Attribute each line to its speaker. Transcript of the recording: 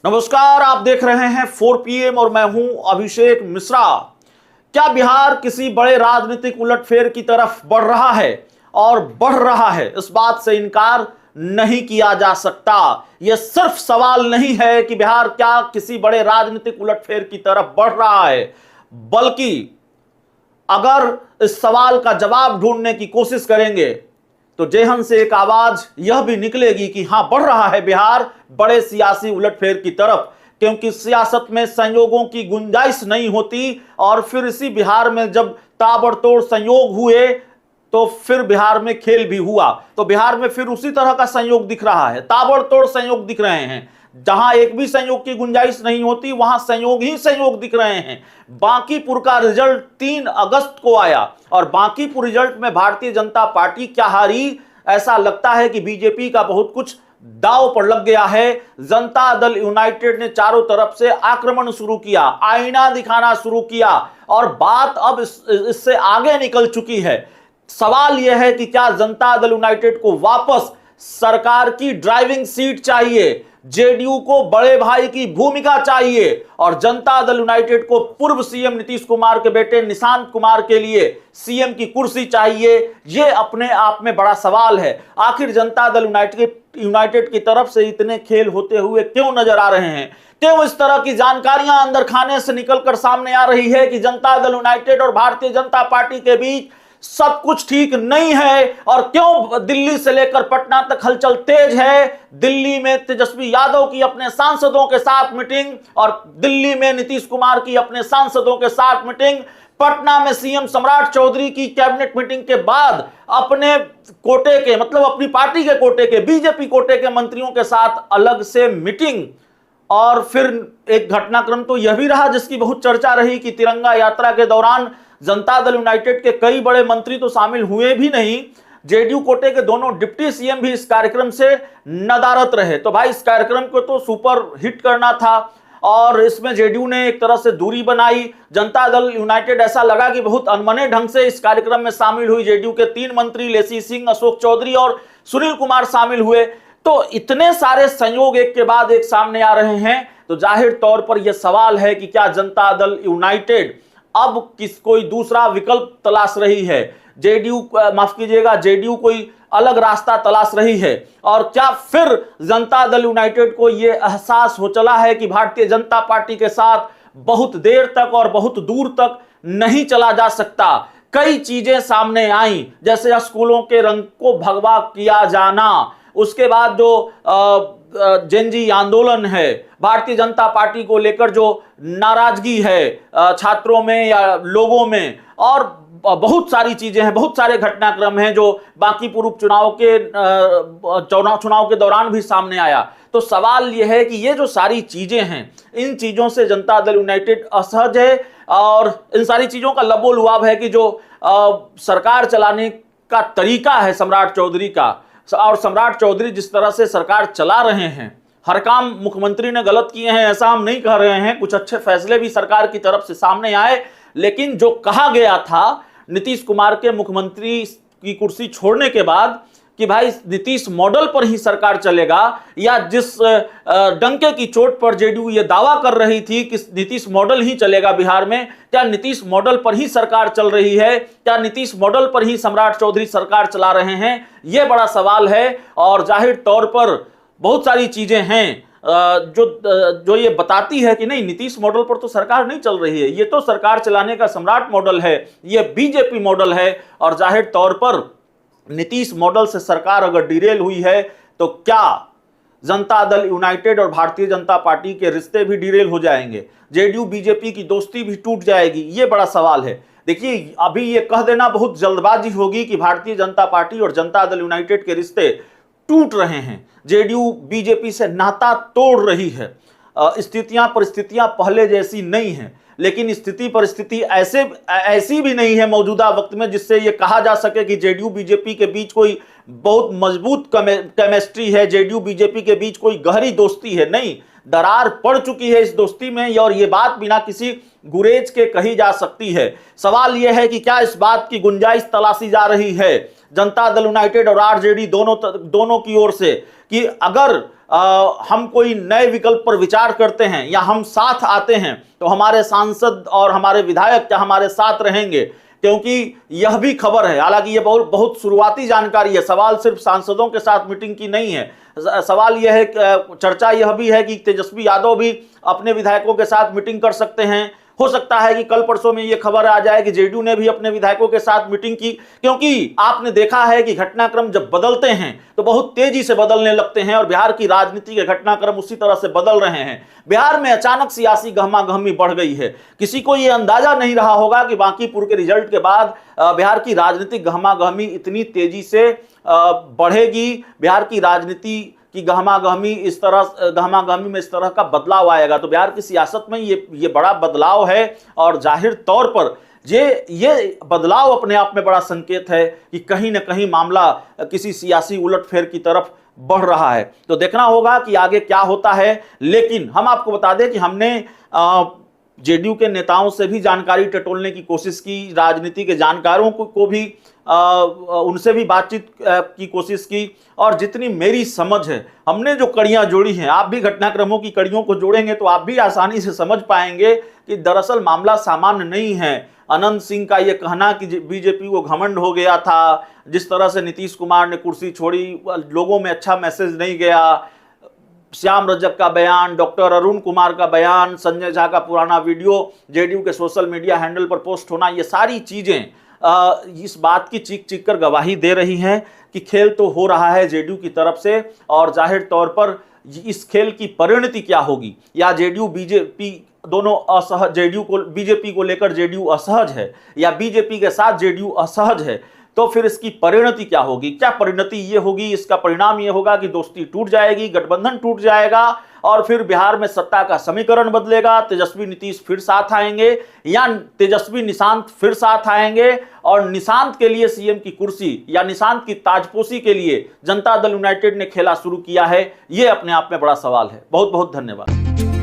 Speaker 1: नमस्कार, आप देख रहे हैं 4 PM और मैं हूं अभिषेक मिश्रा। क्या बिहार किसी बड़े राजनीतिक उलटफेर की तरफ बढ़ रहा है? और बढ़ रहा है, इस बात से इनकार नहीं किया जा सकता। यह सिर्फ सवाल नहीं है कि बिहार क्या किसी बड़े राजनीतिक उलटफेर की तरफ बढ़ रहा है, बल्कि अगर इस सवाल का जवाब ढूंढने की कोशिश करेंगे तो जेहन से एक आवाज यह भी निकलेगी कि हां, बढ़ रहा है बिहार बड़े सियासी उलटफेर की तरफ, क्योंकि सियासत में संयोगों की गुंजाइश नहीं होती। और फिर इसी बिहार में जब ताबड़तोड़ संयोग हुए तो फिर बिहार में खेल भी हुआ। तो बिहार में फिर उसी तरह का संयोग दिख रहा है, ताबड़तोड़ संयोग दिख रहे हैं। जहां एक भी संयोग की गुंजाइश नहीं होती वहां संयोग ही संयोग दिख रहे हैं। बांकीपुर का रिजल्ट 3 अगस्त को आया और बांकीपुर रिजल्ट में भारतीय जनता पार्टी क्या हारी? ऐसा लगता है कि बीजेपी का बहुत कुछ दांव पर लग गया है। जनता दल यूनाइटेड ने चारों तरफ से आक्रमण शुरू किया, आईना दिखाना शुरू किया और बात अब इससे आगे निकल चुकी है। सवाल यह है कि क्या जनता दल यूनाइटेड को वापस सरकार की ड्राइविंग सीट चाहिए, जेडीयू को बड़े भाई की भूमिका चाहिए और जनता दल यूनाइटेड को पूर्व सीएम नीतीश कुमार के बेटे निशांत कुमार के लिए सीएम की कुर्सी चाहिए? यह अपने आप में बड़ा सवाल है। आखिर जनता दल यूनाइटेड की तरफ से इतने खेल होते हुए क्यों नजर आ रहे हैं? क्यों इस तरह की जानकारियां अंदर खाने से निकलकर सामने आ रही है कि जनता दल यूनाइटेड और भारतीय जनता पार्टी के बीच सब कुछ ठीक नहीं है? और क्यों दिल्ली से लेकर पटना तक हलचल तेज है? दिल्ली में तेजस्वी यादव की अपने सांसदों के साथ मीटिंग और दिल्ली में नीतीश कुमार की अपने सांसदों के साथ मीटिंग, पटना में सीएम सम्राट चौधरी की कैबिनेट मीटिंग के बाद अपने कोटे के, मतलब अपनी पार्टी के कोटे के, बीजेपी कोटे के मंत्रियों के साथ अलग से मीटिंग। और फिर एक घटनाक्रम तो यह भी रहा जिसकी बहुत चर्चा रही कि तिरंगा यात्रा के दौरान जनता दल यूनाइटेड के कई बड़े मंत्री तो शामिल हुए भी नहीं, जेडीयू कोटे के दोनों डिप्टी सीएम भी इस कार्यक्रम से नदारद रहे। तो भाई, इस कार्यक्रम को तो सुपर हिट करना था और इसमें जेडीयू ने एक तरह से दूरी बनाई। जनता दल यूनाइटेड ऐसा लगा कि बहुत अनमने ढंग से इस कार्यक्रम में शामिल हुई। जेडीयू के 3 मंत्री लेसी सिंह, अशोक चौधरी और सुनील कुमार शामिल हुए। तो इतने सारे संयोग एक के बाद एक सामने आ रहे हैं, तो जाहिर तौर पर यह सवाल है कि क्या जनता दल यूनाइटेड अब कोई दूसरा विकल्प तलाश रही है? जेडीयू, माफ कीजिएगा, जेडीयू कोई अलग रास्ता तलाश रही है? और क्या फिर जनता दल यूनाइटेड को यह एहसास हो चला है कि भारतीय जनता पार्टी के साथ बहुत देर तक और बहुत दूर तक नहीं चला जा सकता? कई चीजें सामने आई, जैसे स्कूलों के रंग को भगवा किया जाना, उसके बाद जो जेनजी आंदोलन है, भारतीय जनता पार्टी को लेकर जो नाराजगी है छात्रों में या लोगों में, और बहुत सारी चीजें हैं, बहुत सारे घटनाक्रम हैं जो बांकीपुर उपचुनाव के चुनाव के दौरान भी सामने आया। तो सवाल यह है कि ये जो सारी चीजें हैं, इन चीजों से जनता दल यूनाइटेड असहज है और इन सारी चीजों का लबोलुआब है कि जो सरकार चलाने का तरीका है सम्राट चौधरी का, और सम्राट चौधरी जिस तरह से सरकार चला रहे हैं, हर काम मुख्यमंत्री ने गलत किए हैं ऐसा हम नहीं कह रहे हैं, कुछ अच्छे फैसले भी सरकार की तरफ से सामने आए, लेकिन जो कहा गया था नीतीश कुमार के मुख्यमंत्री की कुर्सी छोड़ने के बाद कि भाई नीतीश मॉडल पर ही सरकार चलेगा, या जिस डंके की चोट पर जेडीयू ये दावा कर रही थी कि नीतीश मॉडल ही चलेगा बिहार में, क्या नीतीश मॉडल पर ही सरकार चल रही है? क्या नीतीश मॉडल पर ही सम्राट चौधरी सरकार चला रहे हैं? यह बड़ा सवाल है। और जाहिर तौर पर बहुत सारी चीजें हैं जो ये बताती है कि नहीं, नीतीश मॉडल पर तो सरकार नहीं चल रही है, ये तो सरकार चलाने का सम्राट मॉडल है, ये बीजेपी मॉडल है। और जाहिर तौर पर नीतीश मॉडल से सरकार अगर डिरेल हुई है तो क्या जनता दल यूनाइटेड और भारतीय जनता पार्टी के रिश्ते भी डिरेल हो जाएंगे? जेडीयू बीजेपी की दोस्ती भी टूट जाएगी? ये बड़ा सवाल है। देखिए, अभी ये कह देना बहुत जल्दबाजी होगी कि भारतीय जनता पार्टी और जनता दल यूनाइटेड के रिश्ते टूट रहे हैं, जेडीयू बीजेपी से नाता तोड़ रही है। स्थितियां परिस्थितियां पहले जैसी नहीं है, लेकिन स्थिति परिस्थिति ऐसी भी नहीं है मौजूदा वक्त में जिससे यह कहा जा सके कि जेडीयू बीजेपी के बीच कोई बहुत मजबूत केमिस्ट्री है, जेडीयू बीजेपी के बीच कोई गहरी दोस्ती है। नहीं, दरार पड़ चुकी है इस दोस्ती में, और यह बात बिना किसी गुरेज के कही जा सकती है। सवाल यह है कि क्या इस बात की गुंजाइश तलाशी जा रही है जनता दल यूनाइटेड और आरजेडी दोनों की ओर से कि अगर हम कोई नए विकल्प पर विचार करते हैं या हम साथ आते हैं तो हमारे सांसद और हमारे विधायक क्या हमारे साथ रहेंगे, क्योंकि यह भी खबर है, हालांकि यह बहुत शुरुआती जानकारी है, सवाल सिर्फ सांसदों के साथ मीटिंग की नहीं है, सवाल यह है, चर्चा यह भी है कि तेजस्वी यादव भी अपने विधायकों के साथ मीटिंग कर सकते हैं। हो सकता है कि कल परसों में यह खबर आ जाए कि जेडीयू ने भी अपने विधायकों के साथ मीटिंग की, क्योंकि आपने देखा है कि घटनाक्रम जब बदलते हैं तो बहुत तेजी से बदलने लगते हैं और बिहार की राजनीति के घटनाक्रम उसी तरह से बदल रहे हैं। बिहार में अचानक सियासी गहमागहमी बढ़ गई है। किसी को यह अंदाजा नहीं रहा होगा कि बांकीपुर के रिजल्ट के बाद बिहार की राजनीतिक गहमागहमी इतनी तेजी से बढ़ेगी, बिहार की राजनीति कि गहमागहमी में इस तरह का बदलाव आएगा। तो बिहार की सियासत में ये बड़ा बदलाव है और जाहिर तौर पर ये बदलाव अपने आप में बड़ा संकेत है कि कहीं ना कहीं मामला किसी सियासी उलटफेर की तरफ बढ़ रहा है। तो देखना होगा कि आगे क्या होता है। लेकिन हम आपको बता दें कि हमने जेडीयू के नेताओं से भी जानकारी टटोलने की कोशिश की, राजनीति के जानकारों को भी उनसे भी बातचीत की कोशिश की, और जितनी मेरी समझ है हमने जो कड़ियां जोड़ी हैं, आप भी घटनाक्रमों की कड़ियों को जोड़ेंगे तो आप भी आसानी से समझ पाएंगे कि दरअसल मामला सामान्य नहीं है। अनंत सिंह का यह कहना कि बीजेपी को घमंड हो गया था, जिस तरह से नीतीश कुमार ने कुर्सी छोड़ी, लोगों में अच्छा मैसेज नहीं गया, श्याम रजक का बयान, डॉक्टर अरुण कुमार का बयान, संजय झा का पुराना वीडियो जेडीयू के सोशल मीडिया हैंडल पर पोस्ट होना, ये सारी चीजें इस बात की चीख चीख कर गवाही दे रही हैं कि खेल तो हो रहा है जेडीयू की तरफ से, और जाहिर तौर पर इस खेल की परिणति क्या होगी, या जेडीयू बीजेपी दोनों असहज, जेडीयू को बीजेपी को लेकर जेडीयू असहज है या बीजेपी के साथ जेडीयू असहज है, तो फिर इसकी परिणति क्या होगी? क्या परिणति ये होगी, इसका परिणाम ये होगा कि दोस्ती टूट जाएगी, गठबंधन टूट जाएगा और फिर बिहार में सत्ता का समीकरण बदलेगा, तेजस्वी नीतीश फिर साथ आएंगे या तेजस्वी निशांत फिर साथ आएंगे, और निशांत के लिए सीएम की कुर्सी या निशांत की ताजपोशी के लिए जनता दल यूनाइटेड ने खेला शुरू किया है। यह अपने आप में बड़ा सवाल है। बहुत बहुत धन्यवाद।